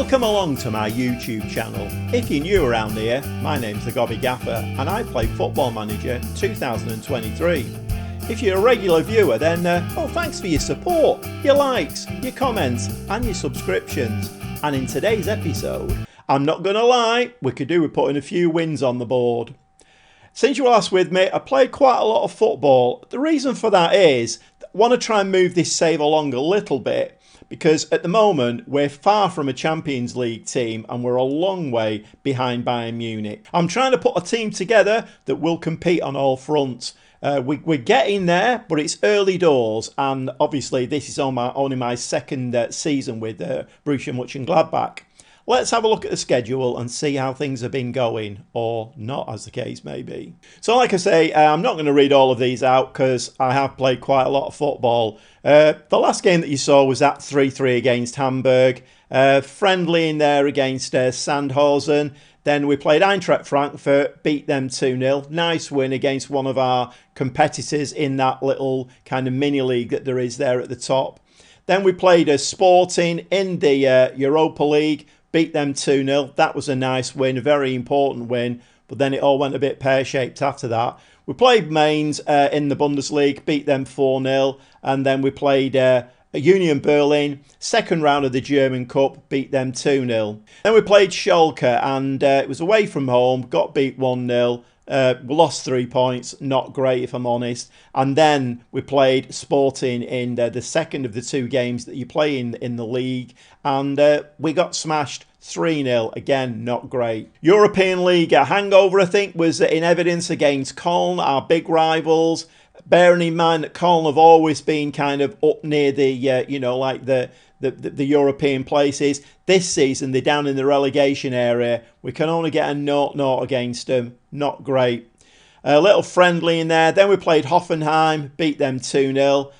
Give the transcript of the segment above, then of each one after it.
Welcome along to my YouTube channel. If you're new around here, my name's the Gobby Gaffer and I play Football Manager 2023. If you're a regular viewer then, thanks for your support, your likes, your comments and your subscriptions. And in today's episode, I'm not going to lie, we could do with putting a few wins on the board. Since you were last with me, I played quite a lot of football. The reason for that is, I want to try and move this save along a little bit. Because at the moment, we're far from a Champions League team and we're a long way behind Bayern Munich. I'm trying to put a team together that will compete on all fronts. We're getting there, but it's early doors. And obviously, this is only my second season with Borussia Monchengladbach. Let's have a look at the schedule and see how things have been going, or not, as the case may be. So like I say, I'm not going to read all of these out because I have played quite a lot of football. The last game that you saw was that 3-3 against Hamburg. Friendly in there against Sandhausen. Then we played Eintracht Frankfurt, beat them 2-0. Nice win against one of our competitors in that little kind of mini-league that there is there at the top. Then we played Sporting in the Europa League. Beat them 2-0. That was a nice win, a very important win. But then it all went a bit pear-shaped after that. We played Mainz in the Bundesliga, beat them 4-0. And then we played Union Berlin, second round of the German Cup, beat them 2-0. Then we played Schalke and it was away from home, got beat 1-0. We lost 3 points, not great if I'm honest. And then we played Sporting in the second of the two games that you play in the league. And we got smashed 3-0. Again, not great. European League hangover, I think, was in evidence against Köln, our big rivals. Bearing in mind that Köln have always been kind of up near the, the European places. This season, they're down in the relegation area. We can only get a 0-0 against them. Not great. A little friendly in there. Then we played Hoffenheim, beat them 2-0.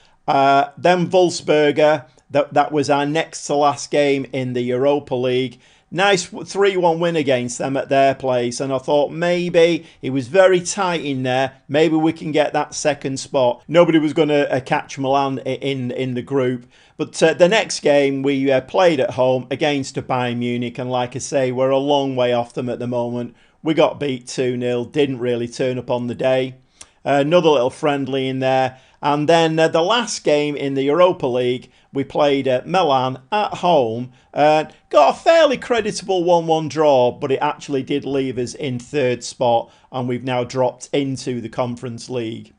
Then Wolfsberger. That was our next to last game in the Europa League. Nice 3-1 win against them at their place. And I thought maybe it was very tight in there. Maybe we can get that second spot. Nobody was going to catch Milan in the group. But the next game we played at home against Bayern Munich. And like I say, we're a long way off them at the moment. We got beat 2-0. Didn't really turn up on the day. Another little friendly in there. And then the last game in the Europa League, we played Milan at home. Got a fairly creditable 1-1 draw, but it actually did leave us in third spot. And we've now dropped into the Conference League.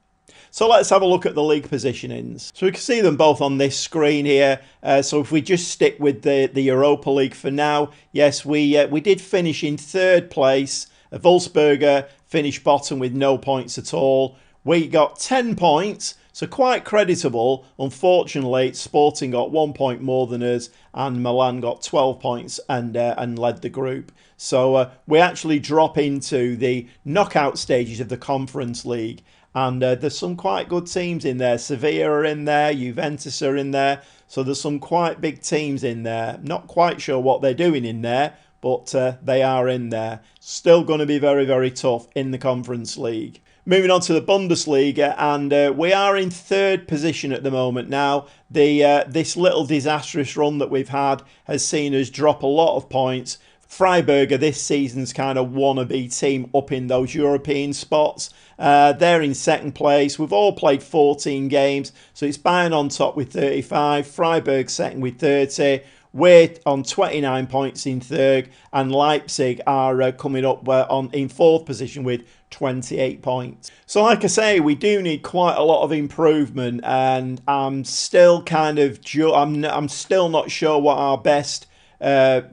So let's have a look at the league positionings. So we can see them both on this screen here. So if we just stick with the Europa League for now. Yes, we did finish in third place. Wolfsberger finished bottom with no points at all. We got 10 points. So quite creditable. Unfortunately, Sporting got 1 point more than us and Milan got 12 points and led the group. So we actually drop into the knockout stages of the Conference League. And there's some quite good teams in there. Sevilla are in there, Juventus are in there. So there's some quite big teams in there. Not quite sure what they're doing in there, but they are in there. Still going to be very, very tough in the Conference League. Moving on to the Bundesliga, and we are in third position at the moment now. This little disastrous run that we've had has seen us drop a lot of points. Freiburg this season's kind of wannabe team up in those European spots. They're in second place. We've all played 14 games, so it's Bayern on top with 35, Freiburg second with 30. We're on 29 points in third, and Leipzig are coming up in fourth position with 28 points. So like I say, we do need quite a lot of improvement, and I'm still I'm still not sure what our best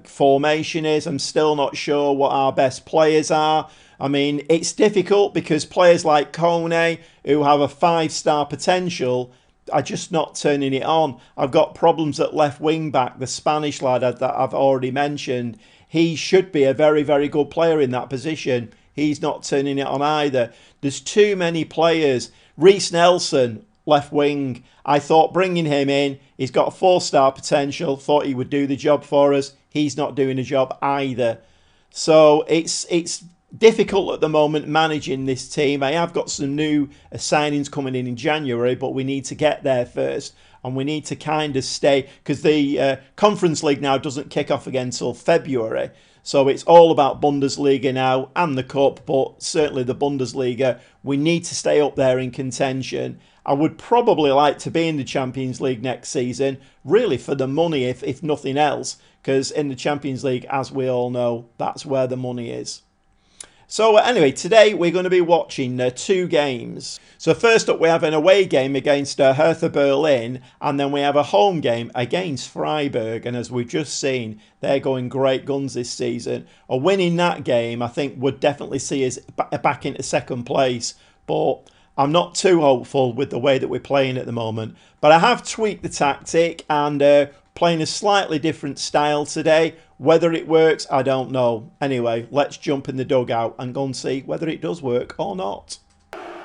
formation is. I'm still not sure what our best players are. I mean, it's difficult because players like Kone, who have a 5-star potential, are just not turning it on. I've got problems at left wing back, the Spanish lad that I've already mentioned. He should be a very, very good player in that position. He's not turning it on either. There's too many players. Reece Nelson, left wing. I thought bringing him in, he's got a 4-star potential. Thought he would do the job for us. He's not doing the job either. So it's difficult at the moment managing this team. I have got some new signings coming in January, but we need to get there first. and we need to kind of stay, because the Conference League now doesn't kick off again until February. So it's all about Bundesliga now and the Cup, but certainly the Bundesliga, we need to stay up there in contention. I would probably like to be in the Champions League next season, really for the money, if nothing else, because in the Champions League, as we all know, that's where the money is. So anyway, today we're going to be watching 2 games. So first up, we have an away game against Hertha Berlin, and then we have a home game against Freiburg. And as we've just seen, they're going great guns this season. A win in that game, I think, would definitely see us back into second place. But I'm not too hopeful with the way that we're playing at the moment. But I have tweaked the tactic and playing a slightly different style today. Whether it works, I don't know. Anyway, let's jump in the dugout and go and see whether it does work or not.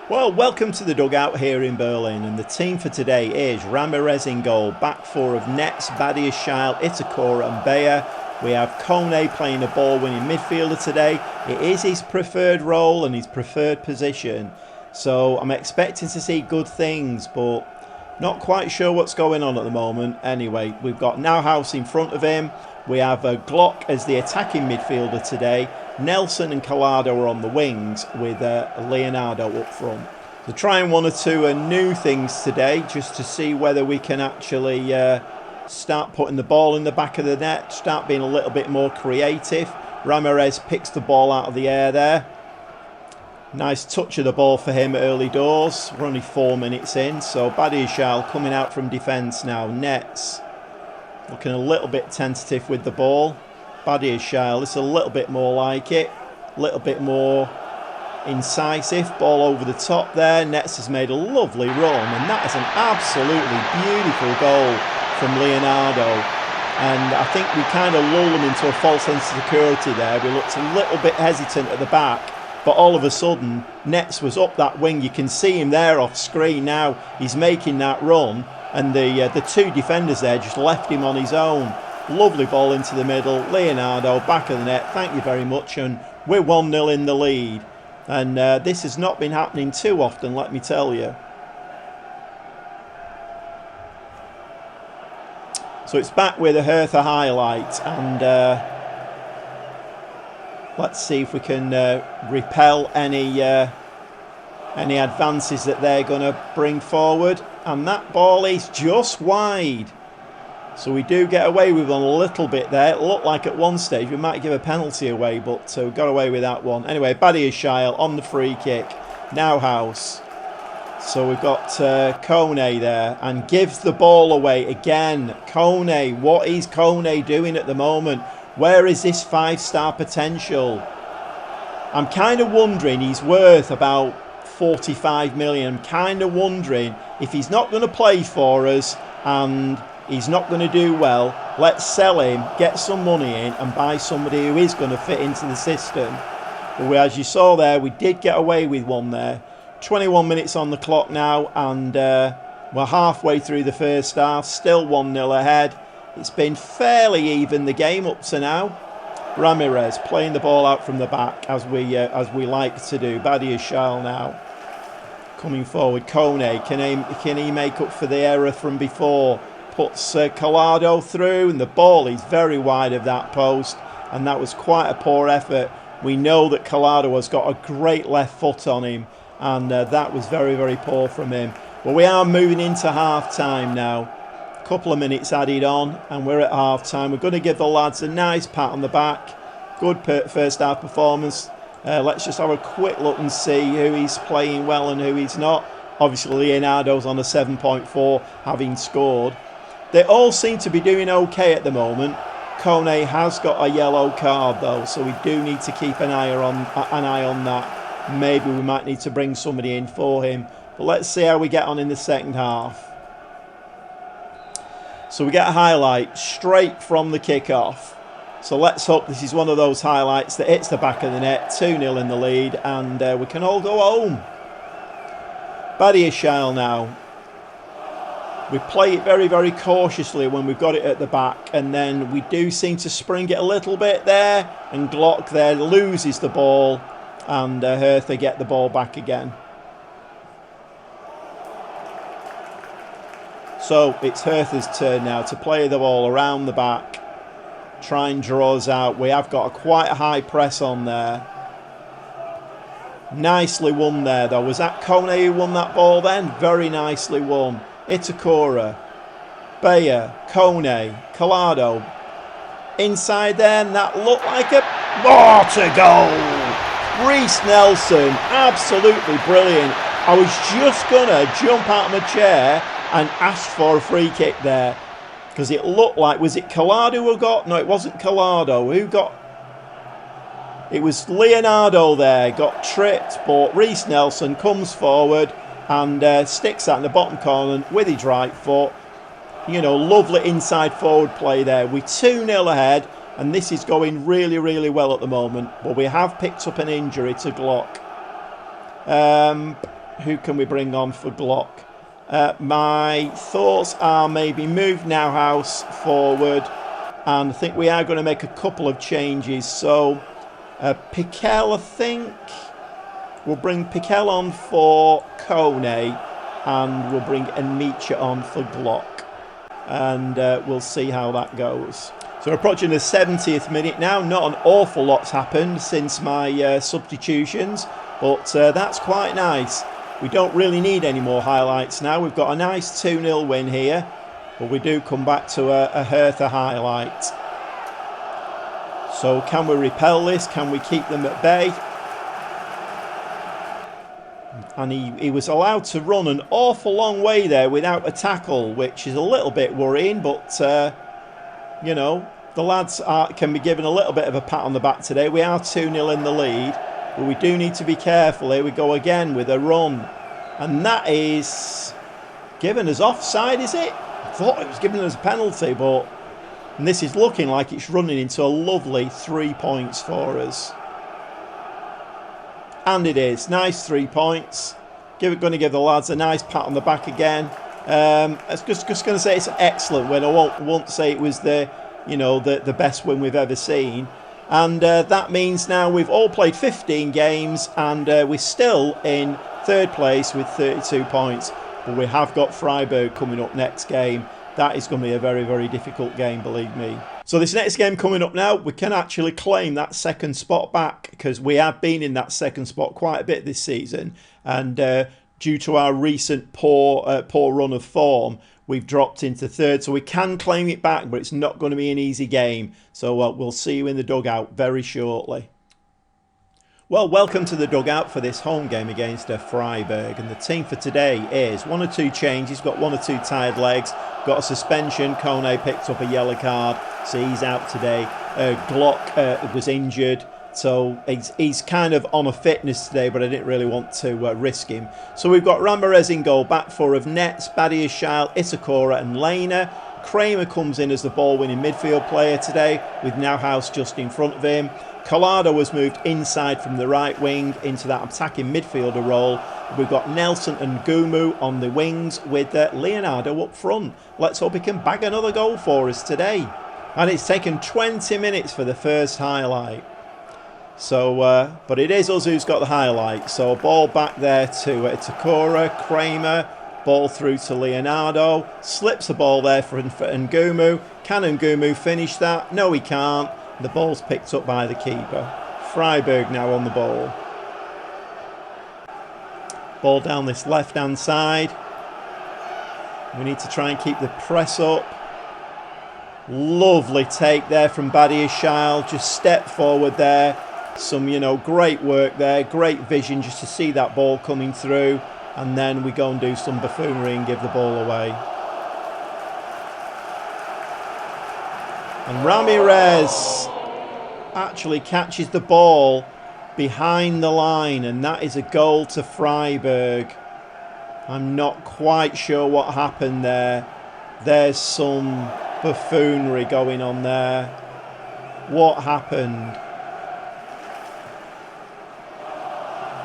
Well, welcome to the dugout here in Berlin, and the team for today is Ramirez in goal, back 4 of Netz, Badiashile, Itakura and Bayer. We have Kone playing a ball-winning midfielder today. It is his preferred role and his preferred position, so I'm expecting to see good things, but not quite sure what's going on at the moment. Anyway, we've got Nauhaus in front of him. We have Glock as the attacking midfielder today. Nelson and Collado are on the wings with Leonardo up front. So trying 1 or 2 new things today just to see whether we can actually start putting the ball in the back of the net, start being a little bit more creative. Ramirez picks the ball out of the air there. Nice touch of the ball for him early doors. We're only 4 minutes in. So Badiashile coming out from defence now. Netz looking a little bit tentative with the ball. Badiashile, this is a little bit more like it. A little bit more incisive. Ball over the top there. Netz has made a lovely run, and that is an absolutely beautiful goal from Leonardo. And I think we kind of lulled him into a false sense of security there. We looked a little bit hesitant at the back, but all of a sudden Netz was up that wing. You can see him there off screen now. He's making that run, and the 2 defenders there just left him on his own. Lovely ball into the middle. Leonardo, back of the net. Thank you very much. And we're 1-0 in the lead. And this has not been happening too often, let me tell you. So it's back with a Hertha highlight. And let's see if we can repel any advances that they're going to bring forward. And that ball is just wide. So we do get away with one a little bit there. It looked like at one stage we might give a penalty away, but we got away with that one. Anyway, Badiashile on the free kick. Nauhaus. So we've got Kone there, and gives the ball away again. Kone, what is Kone doing at the moment? Where is this 5-star potential? I'm kind of wondering, he's worth about 45 million. I'm kind of wondering if he's not going to play for us and he's not going to do well, let's sell him, get some money in and buy somebody who is going to fit into the system. But as you saw there, we did get away with one there. 21 minutes on the clock now, and we're halfway through the first half, still 1-0 ahead. It's been fairly even, the game up to now. Ramirez playing the ball out from the back as we like to do. Badiashile now coming forward. Kone, can he make up for the error from before? Puts Collado through, and the ball is very wide of that post, and that was quite a poor effort. We know that Collado has got a great left foot on him, and that was very, very poor from him. But we are moving into half-time now. A couple of minutes added on, and we're at half-time. We're going to give the lads a nice pat on the back. Good first half performance. Let's just have a quick look and see who he's playing well and who he's not. Obviously, Leonardo's on a 7.4, having scored. They all seem to be doing okay at the moment. Kone has got a yellow card though, so we do need to keep an eye on that. Maybe we might need to bring somebody in for him. But let's see how we get on in the second half. So we get a highlight straight from the kick-off. So let's hope this is one of those highlights that hits the back of the net. 2-0 in the lead, and we can all go home. Badiashile now. We play it very, very cautiously when we've got it at the back, and then we do seem to spring it a little bit there, and Glock there loses the ball, and Hertha get the ball back again. So it's Hertha's turn now to play the ball around the back. Try and draw us out. We have got quite a high press on there. Nicely won there though. Was that Kone who won that ball then? Very nicely won. Itakura, Bayer, Kone, Collado. Inside there, and that looked like a... What a goal! Reece Nelson, absolutely brilliant. I was just going to jump out of my chair and ask for a free kick there. Because it looked like... Was it Collado who got... No, it wasn't Collado. Who got... It was Leonardo there, got tripped, but Reece Nelson comes forward and sticks that in the bottom corner with his right foot. You know, lovely inside forward play there. We're 2-0 ahead, and this is going really, really well at the moment. But we have picked up an injury to Glock. Who can we bring on for Glock? My thoughts are maybe move Nowhouse forward, and I think we are going to make a couple of changes. So... Piquel, I think. We'll bring Piquel on for Kone, and we'll bring Enmicha on for Glock. And we'll see how that goes. So we're approaching the 70th minute now. Not an awful lot's happened since my substitutions, but that's quite nice. We don't really need any more highlights now. We've got a nice 2-0 win here, but we do come back to a Hertha highlight. So can we repel this? Can we keep them at bay? And he was allowed to run an awful long way there without a tackle, which is a little bit worrying. But, you know, the lads can be given a little bit of a pat on the back today. We are 2-0 in the lead, but we do need to be careful. Here we go again with a run. And that is given us offside, is it? I thought it was giving us a penalty, but... And this is looking like it's running into a lovely 3 points for us. And it is. Nice 3 points. Going to give the lads a nice pat on the back again. I was just going to say it's an excellent win. I won't say it was the best win we've ever seen. And that means now we've all played 15 games and we're still in third place with 32 points. But we have got Freiburg coming up next game. That is going to be a very, very difficult game, believe me. So this next game coming up now, we can actually claim that second spot back because we have been in that second spot quite a bit this season. And due to our recent poor run of form, we've dropped into third. So we can claim it back, but it's not going to be an easy game. So we'll see you in the dugout very shortly. Well, welcome to the dugout for this home game against Freiburg. And the team for today is 1 or 2 changes, got 1 or 2 tired legs, got a suspension. Kone picked up a yellow card, so he's out today. Glock was injured, so he's kind of on a fitness today, but I didn't really want to risk him. So we've got Ramirez in goal, back 4 of Nets, Badiashile, Itakura and Lena. Kramer comes in as the ball-winning midfield player today, with Nowhouse just in front of him. Collado was moved inside from the right wing into that attacking midfielder role. We've got Nelson and Gumu on the wings with Leonardo up front. Let's hope he can bag another goal for us today. And it's taken 20 minutes for the first highlight. So, but it is us who's got the highlight. So a ball back there to Itakura, Kramer, ball through to Leonardo. Slips the ball there for Ngumu. Can Ngumu finish that? No, he can't. The ball's picked up by the keeper. Freiburg now on the ball. Ball down this left-hand side. We need to try and keep the press up. Lovely take there from Badiashile. Just step forward there. Some, great work there. Great vision just to see that ball coming through. And then we go and do some buffoonery and give the ball away. And Ramirez actually catches the ball behind the line, and that is a goal to Freiburg. I'm not quite sure what happened there. There's some buffoonery going on there. What happened?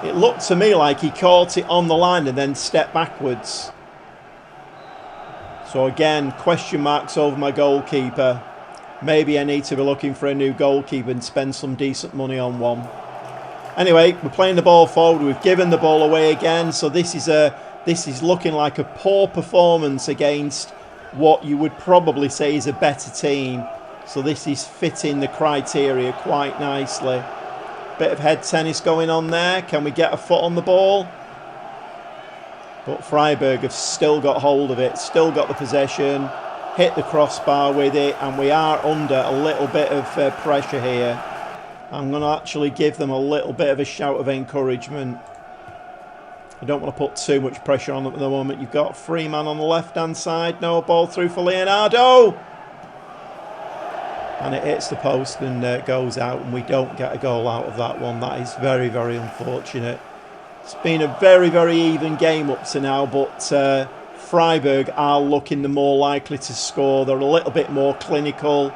It looked to me like he caught it on the line and then stepped backwards. So again, question marks over my goalkeeper. Maybe I need to be looking for a new goalkeeper and spend some decent money on one. Anyway, we're playing the ball forward. We've given the ball away again. So this is a This is looking like a poor performance against what you would probably say is a better team. So this is fitting the criteria quite nicely. Bit of head tennis going on there. Can we get a foot on the ball? But Freiburg have still got hold of it, still got the possession, hit the crossbar with it, and we are under a little bit of pressure here. I'm going to actually give them a little bit of a shout of encouragement. I don't want to put too much pressure on them at the moment. You've got Freeman on the left-hand side. No ball through for Leonardo. And it hits the post and goes out, and we don't get a goal out of that one. That is very, very unfortunate. It's been a very, very even game up to now, but Freiburg are looking the more likely to score. They're a little bit more clinical.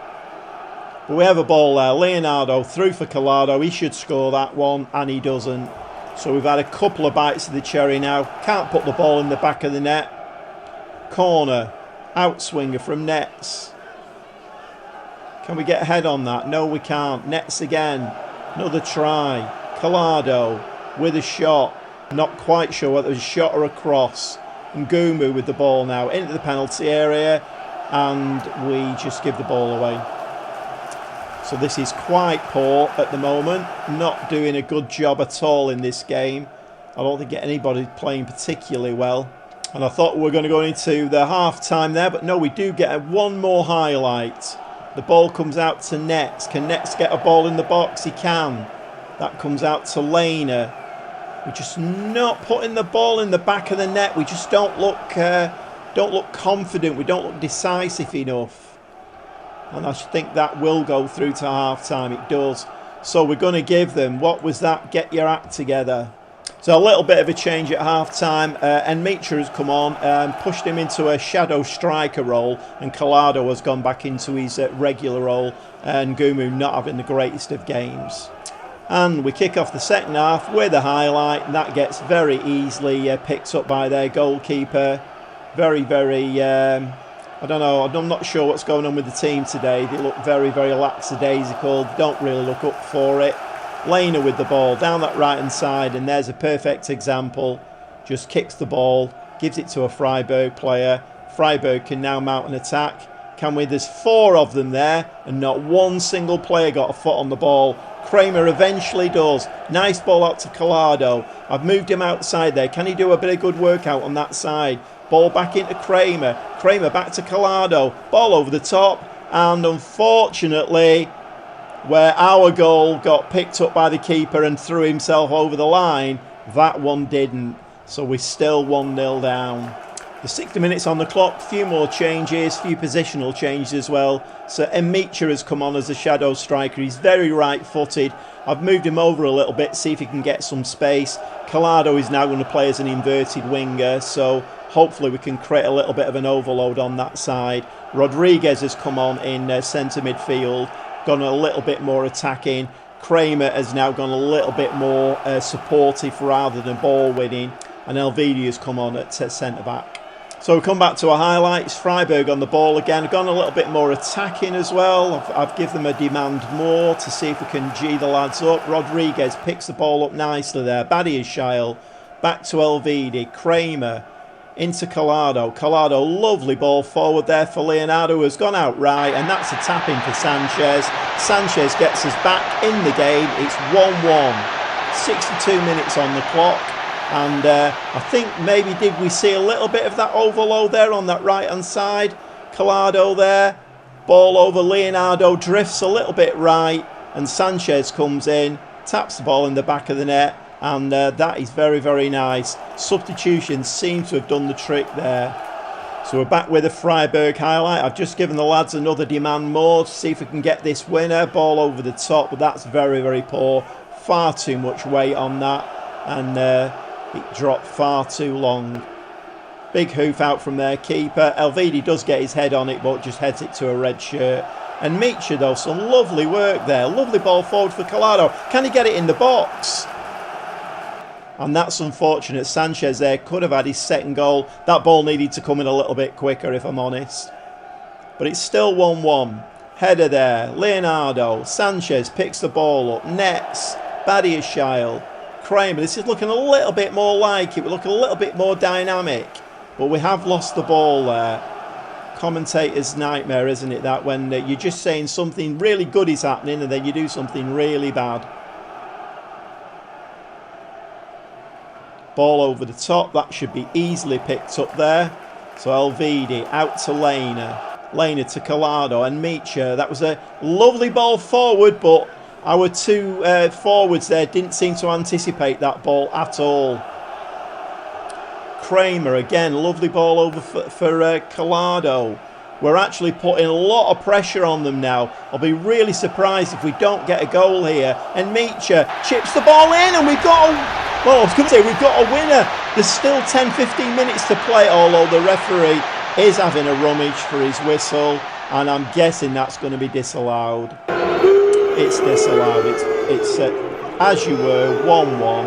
But we have a ball there. Leonardo through for Collado. He should score that one, and he doesn't. So we've had a couple of bites of the cherry now. Can't put the ball in the back of the net. Corner. Outswinger from Nets. Can we get a head on that? No, we can't. Nets again. Another try. Collado with a shot. Not quite sure whether it was a shot or a cross. Ngumu with the ball now into the penalty area. And we just give the ball away. So this is quite poor at the moment. Not doing a good job at all in this game. I don't think anybody playing particularly well. And I thought we were going to go into the half-time there. But no, we do get one more highlight. The ball comes out to Nets. Can Nets get a ball in the box? He can. That comes out to Lehner. We're just not putting the ball in the back of the net. We just don't look confident. We don't look decisive enough. And I think that will go through to half-time. It does. So we're going to give them, what was that? Get your act together. So a little bit of a change at half-time. And Mitra has come on and pushed him into a shadow striker role. And Collado has gone back into his regular role. And Ngumu not having the greatest of games. And we kick off the second half with a highlight. And that gets very easily picked up by their goalkeeper. Very, very... I don't know, I'm not sure what's going on with the team today. They look very, very lackadaisical. Don't really look up for it. Lehner with the ball down that right-hand side, and there's a perfect example. Just kicks the ball, gives it to a Freiburg player. Freiburg can now mount an attack. Can we? There's four of them there, and not one single player got a foot on the ball. Kramer eventually does. Nice ball out to Collado. I've moved him outside there. Can he do a bit of good work out on that side? Ball back into Kramer. Kramer back to Collado. Ball over the top. And unfortunately, where our goal got picked up by the keeper and threw himself over the line, that one didn't. So we're still 1-0 down. The 60 minutes on the clock. Few more changes. Few positional changes as well. So Mitra has come on as a shadow striker. He's very right-footed. I've moved him over a little bit, see if he can get some space. Collado is now going to play as an inverted winger. So hopefully we can create a little bit of an overload on that side. Rodriguez has come on in centre midfield, gone a little bit more attacking. Kramer has now gone a little bit more supportive rather than ball winning. And Elvedi has come on at centre back. So we come back to our highlights. Freiburg on the ball again. Gone a little bit more attacking as well. I've given them a demand more to see if we can G the lads up. Rodriguez picks the ball up nicely there. Badiashile back to Elvedi. Kramer into Collado. Collado, lovely ball forward there for Leonardo, who has gone out right, and that's a tap in for Sanchez. Sanchez gets us back in the game. It's 1-1. 62 minutes on the clock. And I think maybe did we see a little bit of that overload there on that right-hand side. Collado there. Ball over Leonardo, drifts a little bit right. And Sanchez comes in, taps the ball in the back of the net. And that is very, very nice. Substitutions seem to have done the trick there. So we're back with a Freiburg highlight. I've just given the lads another demand more to see if we can get this winner. Ball over the top, but that's very, very poor. Far too much weight on that. And it dropped far too long. Big hoof out from their keeper. Elvedi does get his head on it, but just heads it to a red shirt. And Mitra, though, some lovely work there. Lovely ball forward for Collado. Can he get it in the box? And that's unfortunate. Sanchez there could have had his second goal. That ball needed to come in a little bit quicker, if I'm honest. But it's still 1-1. Header there. Leonardo. Sanchez picks the ball up. Nets. Badiashile. Kramer. This is looking a little bit more like it. We're looking a little bit more dynamic. But we have lost the ball there. Commentator's nightmare, isn't it, that when you're just saying something really good is happening and then you do something really bad. Ball over the top. That should be easily picked up there. So Elvedi out to Lena to Collado and Micha. That was a lovely ball forward, but our two forwards there didn't seem to anticipate that ball at all. Kramer again, lovely ball over for Collado. We're actually putting a lot of pressure on them now. I'll be really surprised if we don't get a goal here. And Micha chips the ball in, and we've got we've got a winner. There's still 10-15 minutes to play, although the referee is having a rummage for his whistle, and I'm guessing that's going to be disallowed. It's disallowed. It's as you were, 1-1,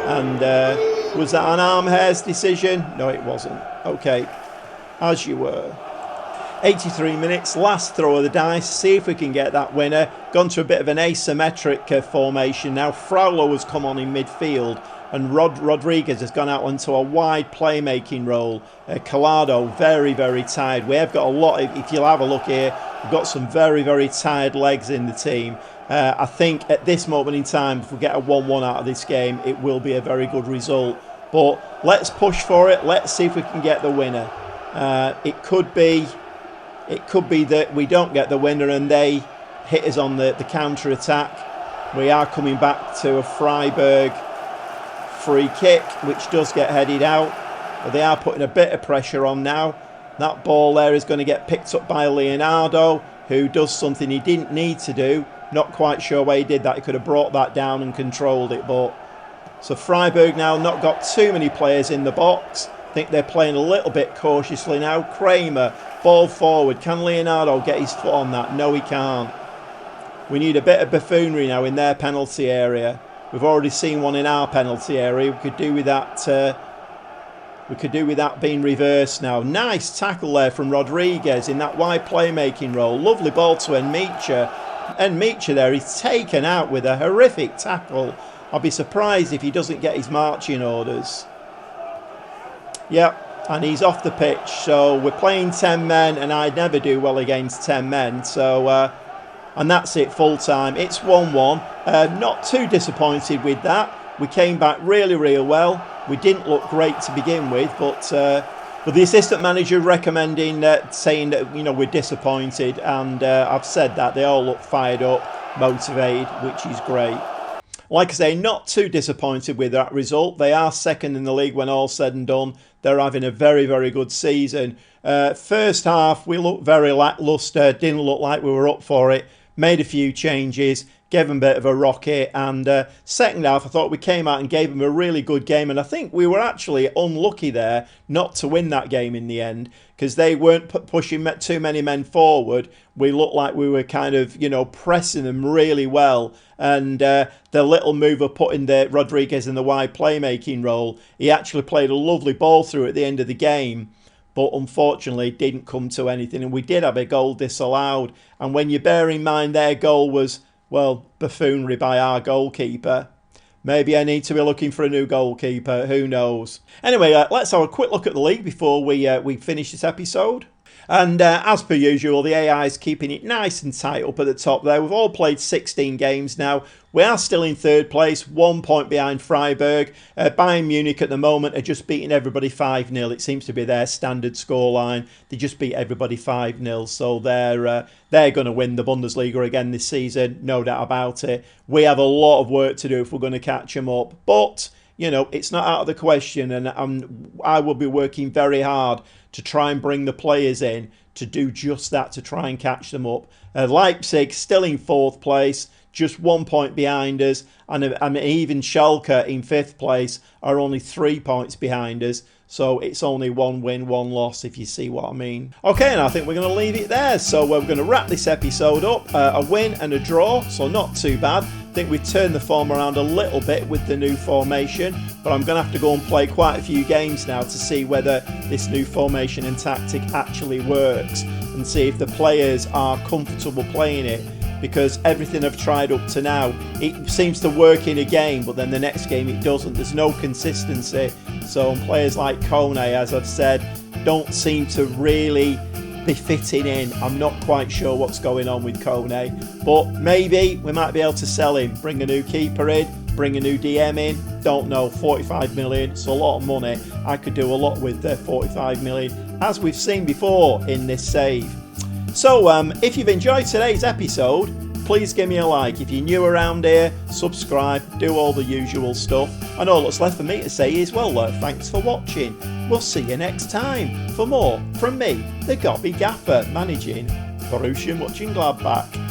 and was that an arm hairs decision? No, it wasn't. Okay, as you were. 83 minutes, last throw of the dice, see if we can get that winner. Gone to a bit of an asymmetric formation now. Fraulo has come on in midfield, and Rodriguez has gone out onto a wide playmaking role. Collado, very, very tired. We have got a lot, if you'll have a look here, we've got some very, very tired legs in the team. I think at this moment in time, if we get a 1-1 out of this game, it will be a very good result. But let's push for it. Let's see if we can get the winner. It could be that we don't get the winner and they hit us on the counter-attack. We are coming back to a Freiburg free kick, which does get headed out. But they are putting a bit of pressure on now. That ball there is going to get picked up by Leonardo, who does something he didn't need to do. Not quite sure why he did that. He could have brought that down and controlled it. But so Freiburg now not got too many players in the box. I think they're playing a little bit cautiously now. Kramer, ball forward. Can Leonardo get his foot on that? No, he can't. We need a bit of buffoonery now in their penalty area. We've already seen one in our penalty area. We could do with that. We could do with that being reversed now. Nice tackle there from Rodriguez in that wide playmaking role. Lovely ball to Micha. And Micha there is taken out with a horrific tackle. I'll be surprised if he doesn't get his marching orders. Yep, and he's off the pitch. So we're playing 10 men, and I never do well against 10 men. So, and that's it, full time. It's 1-1. Not too disappointed with that. We came back really, really well. We didn't look great to begin with, but the assistant manager recommending, saying that, you know, we're disappointed, and I've said that. They all look fired up, motivated, which is great. Like I say, not too disappointed with that result. They are second in the league when all's said and done. They're having a very, very good season. First half, we looked very lacklustre, didn't look like we were up for it. Made a few changes, gave them a bit of a rocket, and second half I thought we came out and gave them a really good game, and I think we were actually unlucky there not to win that game in the end, because they weren't pushing too many men forward. We looked like we were kind of, you know, pressing them really well, and the little move of putting the Rodriguez in the wide playmaking role, he actually played a lovely ball through at the end of the game. But unfortunately didn't come to anything, and we did have a goal disallowed. And when you bear in mind their goal was, well, buffoonery by our goalkeeper, maybe I need to be looking for a new goalkeeper, who knows. Anyway, let's have a quick look at the league before we finish this episode. And as per usual, the AI is keeping it nice and tight up at the top there. We've all played 16 games now. We are still in third place, 1 point behind Freiburg. Bayern Munich at the moment are just beating everybody 5-0. It seems to be their standard scoreline. They just beat everybody 5-0. So they're going to win the Bundesliga again this season, no doubt about it. We have a lot of work to do if we're going to catch them up. But, you know, it's not out of the question. And I will be working very hard to try and bring the players in to do just that, to try and catch them up. Leipzig still in fourth place, just 1 point behind us, and even Schalke in fifth place are only 3 points behind us. So it's only 1 win, 1 loss, if you see what I mean. Okay, and I think we're going to leave it there. So we're going to wrap this episode up. A win and a draw, so not too bad. I think we've turned the form around a little bit with the new formation, but I'm going to have to go and play quite a few games now to see whether this new formation and tactic actually works, and see if the players are comfortable playing it. because everything I've tried up to now, it seems to work in a game, but then the next game it doesn't. There's no consistency. So players like Kone, as I've said, don't seem to really be fitting in. I'm not quite sure what's going on with Kone, but maybe we might be able to sell him, bring a new keeper in, bring a new DM in. Don't know, 45 million, it's a lot of money. I could do a lot with 45 million, as we've seen before in this save. So if you've enjoyed today's episode, please give me a like. If you're new around here, subscribe, do all the usual stuff. And all that's left for me to say is, well, thanks for watching. We'll see you next time for more from me, the Gobby Gaffer, managing Borussia Monchengladbach.